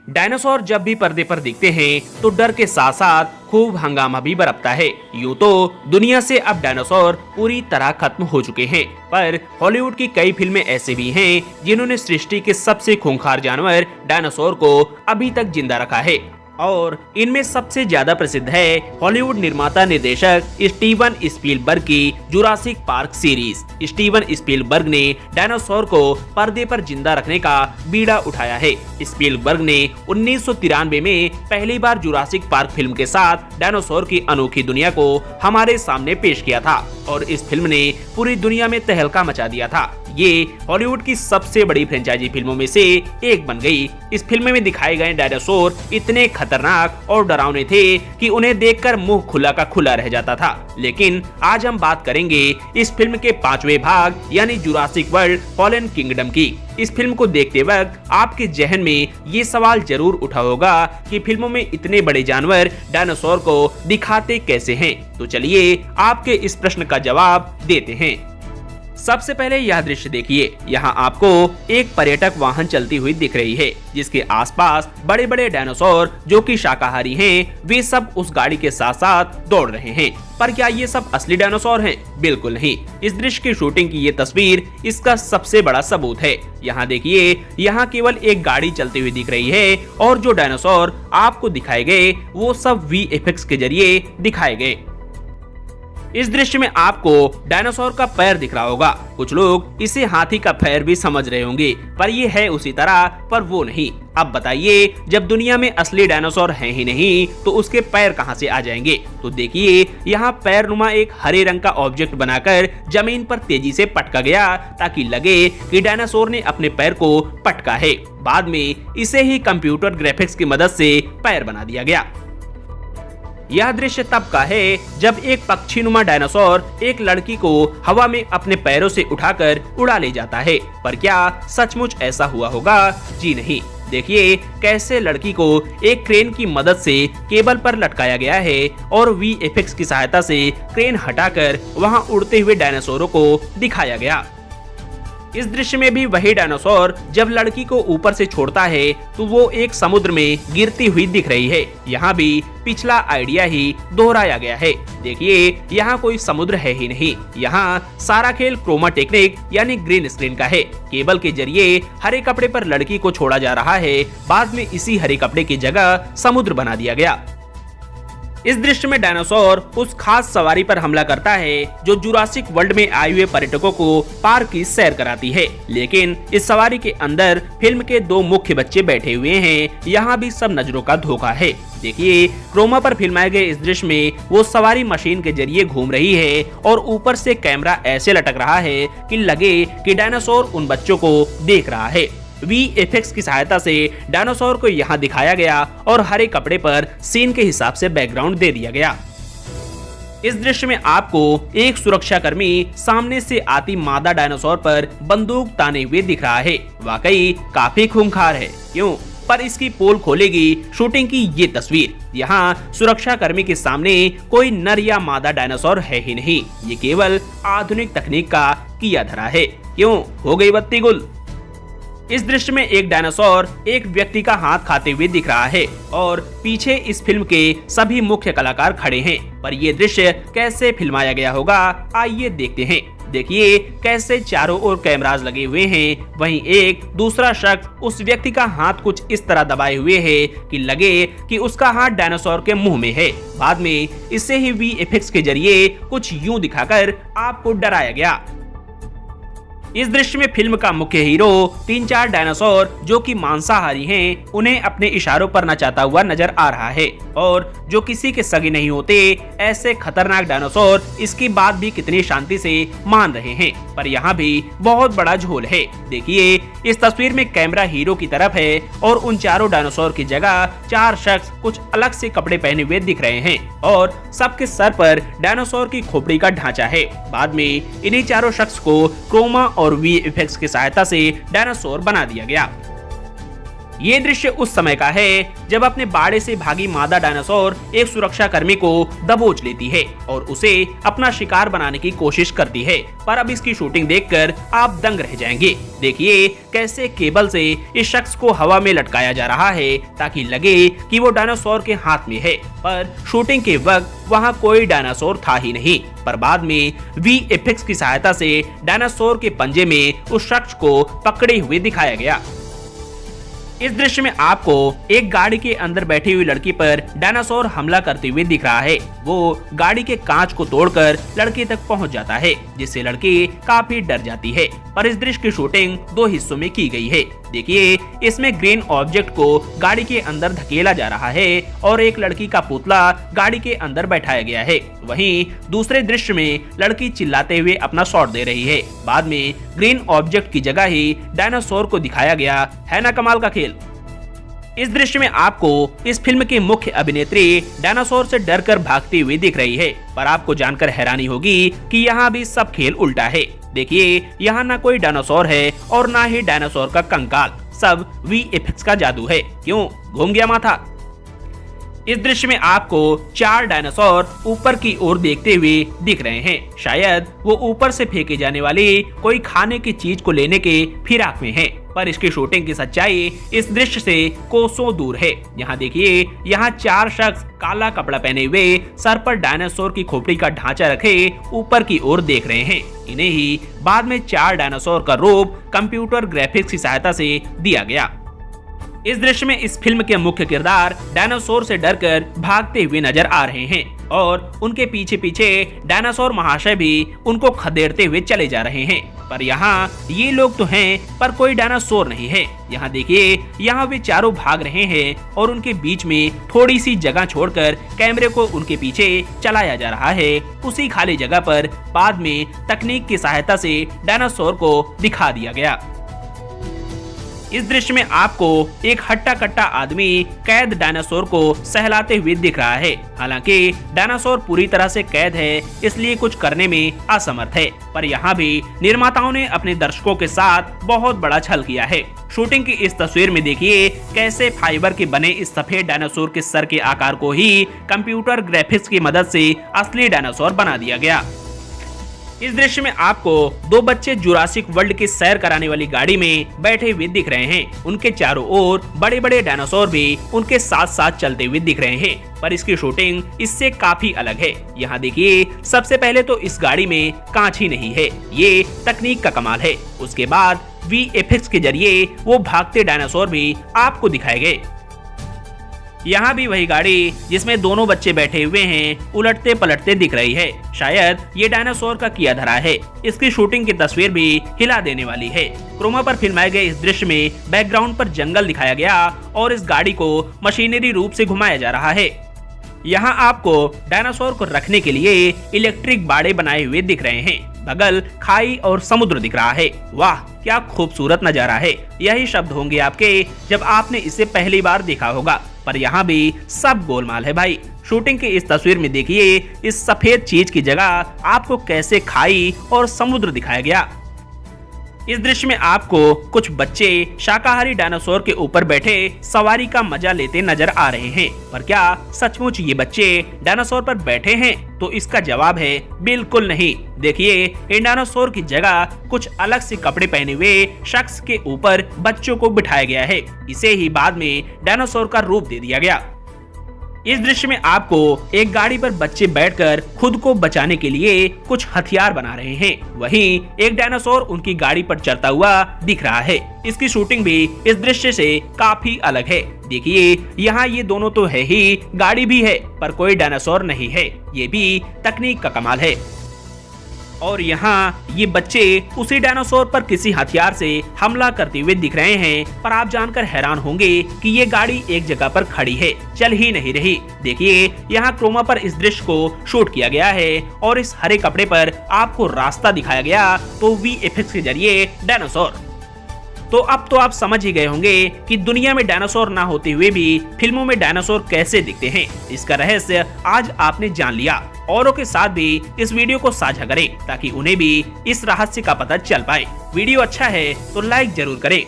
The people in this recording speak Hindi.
डायनासोर जब भी पर्दे पर दिखते हैं तो डर के साथ साथ खूब हंगामा भी बरपता है। यूं तो दुनिया से अब डायनासोर पूरी तरह खत्म हो चुके हैं, पर हॉलीवुड की कई फिल्में ऐसे भी हैं जिन्होंने सृष्टि के सबसे खूंखार जानवर डायनासोर को अभी तक जिंदा रखा है। और इनमें सबसे ज्यादा प्रसिद्ध है हॉलीवुड निर्माता निर्देशक स्टीवन स्पीलबर्ग की Jurassic park series. Steven Spielberg ने डायनासोर को पर्दे पर जिंदा रखने का बीड़ा उठाया है। स्पीलबर्ग ने 1993 में पहली बार जुरासिक पार्क फिल्म के साथ डायनासोर की अनोखी दुनिया को हमारे सामने पेश किया था और इस फिल्म ने पूरी दुनिया में तहलका मचा दिया था। ये हॉलीवुड की सबसे बड़ी फ्रेंचाइजी फिल्मों में से एक बन गई। इस फिल्म में दिखाए गए डायनासोर इतने खतरनाक और डरावने थे कि उन्हें देखकर मुंह खुला का खुला रह जाता था। लेकिन आज हम बात करेंगे इस फिल्म के 5वें भाग यानी जुरासिक वर्ल्ड फॉलन किंगडम की। इस फिल्म को देखते वक्त आपके जहन में ये सवाल जरूर उठा होगा कि फिल्मों में इतने बड़े जानवर डायनासोर को दिखाते कैसे हैं। तो चलिए आपके इस प्रश्न का जवाब देते हैं। सबसे पहले यह दृश्य देखिए। यहाँ आपको एक पर्यटक वाहन चलती हुई दिख रही है जिसके आसपास बड़े बड़े डायनासोर जो कि शाकाहारी हैं, वे सब उस गाड़ी के साथ साथ दौड़ रहे हैं। पर क्या ये सब असली डायनासोर हैं? बिल्कुल नहीं। इस दृश्य की शूटिंग की ये तस्वीर इसका सबसे बड़ा सबूत है। यहाँ देखिए, यहाँ केवल एक गाड़ी चलती हुई दिख रही है और जो डायनासोर आपको दिखाए गए वो सब VFX के जरिए दिखाए गए। इस दृश्य में आपको डायनासोर का पैर दिख रहा होगा। कुछ लोग इसे हाथी का पैर भी समझ रहे होंगे, पर ये है उसी तरह, पर वो नहीं। अब बताइए, जब दुनिया में असली डायनासोर है ही नहीं तो उसके पैर कहां से आ जाएंगे? तो देखिए, यहाँ पैरनुमा एक हरे रंग का ऑब्जेक्ट बनाकर जमीन पर तेजी से पटका गया ताकि लगे कि डायनासोर ने अपने पैर को पटका है। बाद में इसे ही कंप्यूटर ग्राफिक्स की मदद से पैर बना दिया गया। यह दृश्य तब का है जब एक पक्षीनुमा डायनासोर एक लड़की को हवा में अपने पैरों से उठाकर उड़ा ले जाता है। पर क्या सचमुच ऐसा हुआ होगा? जी नहीं। देखिए कैसे लड़की को एक क्रेन की मदद से केबल पर लटकाया गया है और VFX की सहायता से क्रेन हटाकर वहां उड़ते हुए डायनासोरों को दिखाया गया। इस दृश्य में भी वही डायनासोर जब लड़की को ऊपर से छोड़ता है तो वो एक समुद्र में गिरती हुई दिख रही है। यहाँ भी पिछला आइडिया ही दोहराया गया है। देखिए, यहाँ कोई समुद्र है ही नहीं। यहाँ सारा खेल क्रोमा टेक्निक यानी ग्रीन स्क्रीन का है। केबल के जरिए हरे कपड़े पर लड़की को छोड़ा जा रहा है। बाद में इसी हरे कपड़े की जगह समुद्र बना दिया गया। इस दृश्य में डायनासोर उस खास सवारी पर हमला करता है जो जुरासिक वर्ल्ड में आए हुए पर्यटकों को पार्क की सैर कराती है। लेकिन इस सवारी के अंदर फिल्म के 2 मुख्य बच्चे बैठे हुए हैं। यहाँ भी सब नजरों का धोखा है। देखिए, क्रोमा पर फिल्माए गए इस दृश्य में वो सवारी मशीन के जरिए घूम रही है और ऊपर से कैमरा ऐसे लटक रहा है कि लगे कि डायनासोर उन बच्चों को देख रहा है। VFX की सहायता से डायनासोर को यहाँ दिखाया गया और हरे कपड़े पर सीन के हिसाब से बैकग्राउंड दे दिया गया। इस दृश्य में आपको एक सुरक्षाकर्मी सामने से आती मादा डायनासोर पर बंदूक ताने हुए दिख रहा है। वाकई काफी खूंखार है, क्यों? पर इसकी पोल खोलेगी शूटिंग की ये तस्वीर। यहाँ सुरक्षाकर्मी के सामने कोई नर या मादा डायनासोर है ही नहीं। ये केवल आधुनिक तकनीक का किया धरा है। क्यों? हो गई बत्ती गुल। इस दृश्य में एक डायनासोर एक व्यक्ति का हाथ खाते हुए दिख रहा है और पीछे इस फिल्म के सभी मुख्य कलाकार खड़े हैं। पर यह दृश्य कैसे फिल्माया गया होगा, आइए देखते हैं। देखिए कैसे चारों ओर कैमरास लगे हुए हैं। वहीं एक दूसरा शख्स उस व्यक्ति का हाथ कुछ इस तरह दबाए हुए है कि लगे कि उसका हाथ डायनासोर के मुंह में है। बाद में इसे ही VFX के जरिए कुछ यूं दिखाकर आपको डराया गया। इस दृश्य में फिल्म का मुख्य हीरो 3-4 डायनासोर जो कि मांसाहारी हैं, उन्हें अपने इशारों पर नचाता हुआ नजर आ रहा है और जो किसी के सगे नहीं होते ऐसे खतरनाक डायनासोर इसकी बात भी कितनी शांति से मान रहे हैं। पर यहाँ भी बहुत बड़ा झोल है। देखिए, इस तस्वीर में कैमरा हीरो की तरफ है और उन चारों डायनासोर की जगह 4 शख्स कुछ अलग से कपड़े पहने हुए दिख रहे हैं और सबके सर पर डायनासोर की खोपड़ी का ढांचा है। बाद में इन्हीं चारों शख्स को क्रोमा और VFX की सहायता से डायनासोर बना दिया गया। ये दृश्य उस समय का है जब अपने बाड़े से भागी मादा डायनासोर एक सुरक्षा कर्मी को दबोच लेती है और उसे अपना शिकार बनाने की कोशिश करती है। पर अब इसकी शूटिंग देखकर आप दंग रह जाएंगे। देखिए कैसे केबल से इस शख्स को हवा में लटकाया जा रहा है ताकि लगे कि वो डायनासोर के हाथ में है, पर शूटिंग के वक्त वहाँ कोई डायनासोर था ही नहीं। पर बाद में वीएफएक्स की सहायता से डायनासोर के पंजे में उस शख्स को पकड़े हुए दिखाया गया। इस दृश्य में आपको एक गाड़ी के अंदर बैठी हुई लड़की पर डायनासोर हमला करते हुए दिख रहा है। वो गाड़ी के कांच को तोड़कर लड़की तक पहुंच जाता है, जिससे लड़की काफी डर जाती है। पर इस दृश्य की शूटिंग 2 हिस्सों में की गई है। देखिए इसमें ग्रीन ऑब्जेक्ट को गाड़ी के अंदर धकेला जा रहा है और एक लड़की का पुतला गाड़ी के अंदर बैठाया गया है। वहीं दूसरे दृश्य में लड़की चिल्लाते हुए अपना शॉट दे रही है। बाद में ग्रीन ऑब्जेक्ट की जगह ही डायनासोर को दिखाया गया है ना कमाल का खेल। इस दृश्य में आपको इस फिल्म की मुख्य अभिनेत्री डायनासोर से डरकर भागती हुई दिख रही है, पर आपको जानकर हैरानी होगी कि यहाँ भी सब खेल उल्टा है। देखिए यहाँ ना कोई डायनासोर है और ना ही डायनासोर का कंकाल, सब वीएफएक्स का जादू है। क्यों घूम गया माथा। इस दृश्य में आपको 4 डायनासोर ऊपर की ओर देखते हुए दिख रहे हैं। शायद वो ऊपर से फेंके जाने वाली कोई खाने की चीज को लेने के फिराक में हैं। पर इसकी शूटिंग की सच्चाई इस दृश्य से कोसों दूर है। यहाँ देखिए यहाँ 4 शख्स काला कपड़ा पहने हुए सर पर डायनासोर की खोपड़ी का ढांचा रखे ऊपर की ओर देख रहे हैं। इन्हें ही बाद में 4 डायनासोर का रूप कंप्यूटर ग्राफिक्स की सहायता से दिया गया। इस दृश्य में इस फिल्म के मुख्य किरदार डायनासोर से डरकर भागते हुए नजर आ रहे हैं और उनके पीछे पीछे डायनासोर महाशय भी उनको खदेड़ते हुए चले जा रहे हैं। पर यहाँ ये लोग तो हैं पर कोई डायनासोर नहीं है। यहाँ देखिए यहाँ वे चारों भाग रहे हैं और उनके बीच में थोड़ी सी जगह छोड़कर कैमरे को उनके पीछे चलाया जा रहा है। उसी खाली जगह पर बाद में तकनीक की सहायता से डायनासोर को दिखा दिया गया। इस दृश्य में आपको एक हट्टा कट्टा आदमी कैद डायनासोर को सहलाते हुए दिख रहा है। हालांकि डायनासोर पूरी तरह से कैद है, इसलिए कुछ करने में असमर्थ है। पर यहाँ भी निर्माताओं ने अपने दर्शकों के साथ बहुत बड़ा छल किया है। शूटिंग की इस तस्वीर में देखिए कैसे फाइबर के बने इस सफेद डायनासोर के सर के आकार को ही कंप्यूटर ग्राफिक्स की मदद से असली डायनासोर बना दिया गया। इस दृश्य में आपको 2 बच्चे जुरासिक वर्ल्ड की सैर कराने वाली गाड़ी में बैठे हुए दिख रहे हैं। उनके चारों ओर बड़े बड़े डायनासोर भी उनके साथ साथ चलते हुए दिख रहे हैं। पर इसकी शूटिंग इससे काफी अलग है। यहाँ देखिए सबसे पहले तो इस गाड़ी में कांच ही नहीं है, ये तकनीक का कमाल है। उसके बाद वीएफएक्स के जरिए वो भागते डायनासोर भी आपको दिखाए गए। यहाँ भी वही गाड़ी जिसमें दोनों बच्चे बैठे हुए हैं उलटते पलटते दिख रही है। शायद ये डायनासोर का किया धरा है। इसकी शूटिंग की तस्वीर भी हिला देने वाली है। क्रोमा पर फिल्माए गए इस दृश्य में बैकग्राउंड पर जंगल दिखाया गया और इस गाड़ी को मशीनरी रूप से घुमाया जा रहा है। यहाँ आपको डायनासोर को रखने के लिए इलेक्ट्रिक बाड़े बनाए हुए दिख रहे हैं। बगल खाई और समुद्र दिख रहा है। वाह क्या खूबसूरत नजारा है। यही शब्द होंगे आपके जब आपने इसे पहली बार देखा होगा। पर यहाँ भी सब गोलमाल है भाई। शूटिंग की इस तस्वीर में देखिए इस सफेद चीज की जगह आपको कैसे खाई और समुद्र दिखाया गया। इस दृश्य में आपको कुछ बच्चे शाकाहारी डायनासोर के ऊपर बैठे सवारी का मजा लेते नजर आ रहे हैं। पर क्या सचमुच ये बच्चे डायनासोर पर बैठे हैं? तो इसका जवाब है बिल्कुल नहीं। देखिए इन डायनासोर की जगह कुछ अलग से कपड़े पहने हुए शख्स के ऊपर बच्चों को बिठाया गया है। इसे ही बाद में डायनासोर का रूप दे दिया गया। इस दृश्य में आपको एक गाड़ी पर बच्चे बैठकर खुद को बचाने के लिए कुछ हथियार बना रहे हैं। वहीं एक डायनासोर उनकी गाड़ी पर चढ़ता हुआ दिख रहा है। इसकी शूटिंग भी इस दृश्य से काफी अलग है। देखिए यहाँ ये दोनों तो है ही, गाड़ी भी है पर कोई डायनासोर नहीं है। ये भी तकनीक का कमाल है। और यहाँ ये बच्चे उसी डायनासोर पर किसी हथियार से हमला करते हुए दिख रहे हैं। पर आप जानकर हैरान होंगे कि ये गाड़ी एक जगह पर खड़ी है, चल ही नहीं रही। देखिए यहाँ क्रोमा पर इस दृश्य को शूट किया गया है और इस हरे कपड़े पर आपको रास्ता दिखाया गया तो वीएफएक्स के जरिए डायनासोर। तो अब तो आप समझ ही गए होंगे कि दुनिया में डायनासोर ना होते हुए भी फिल्मों में डायनासोर कैसे दिखते हैं। इसका रहस्य आज आपने जान लिया। औरों के साथ भी इस वीडियो को साझा करें ताकि उन्हें भी इस रहस्य का पता चल पाए। वीडियो अच्छा है तो लाइक जरूर करें।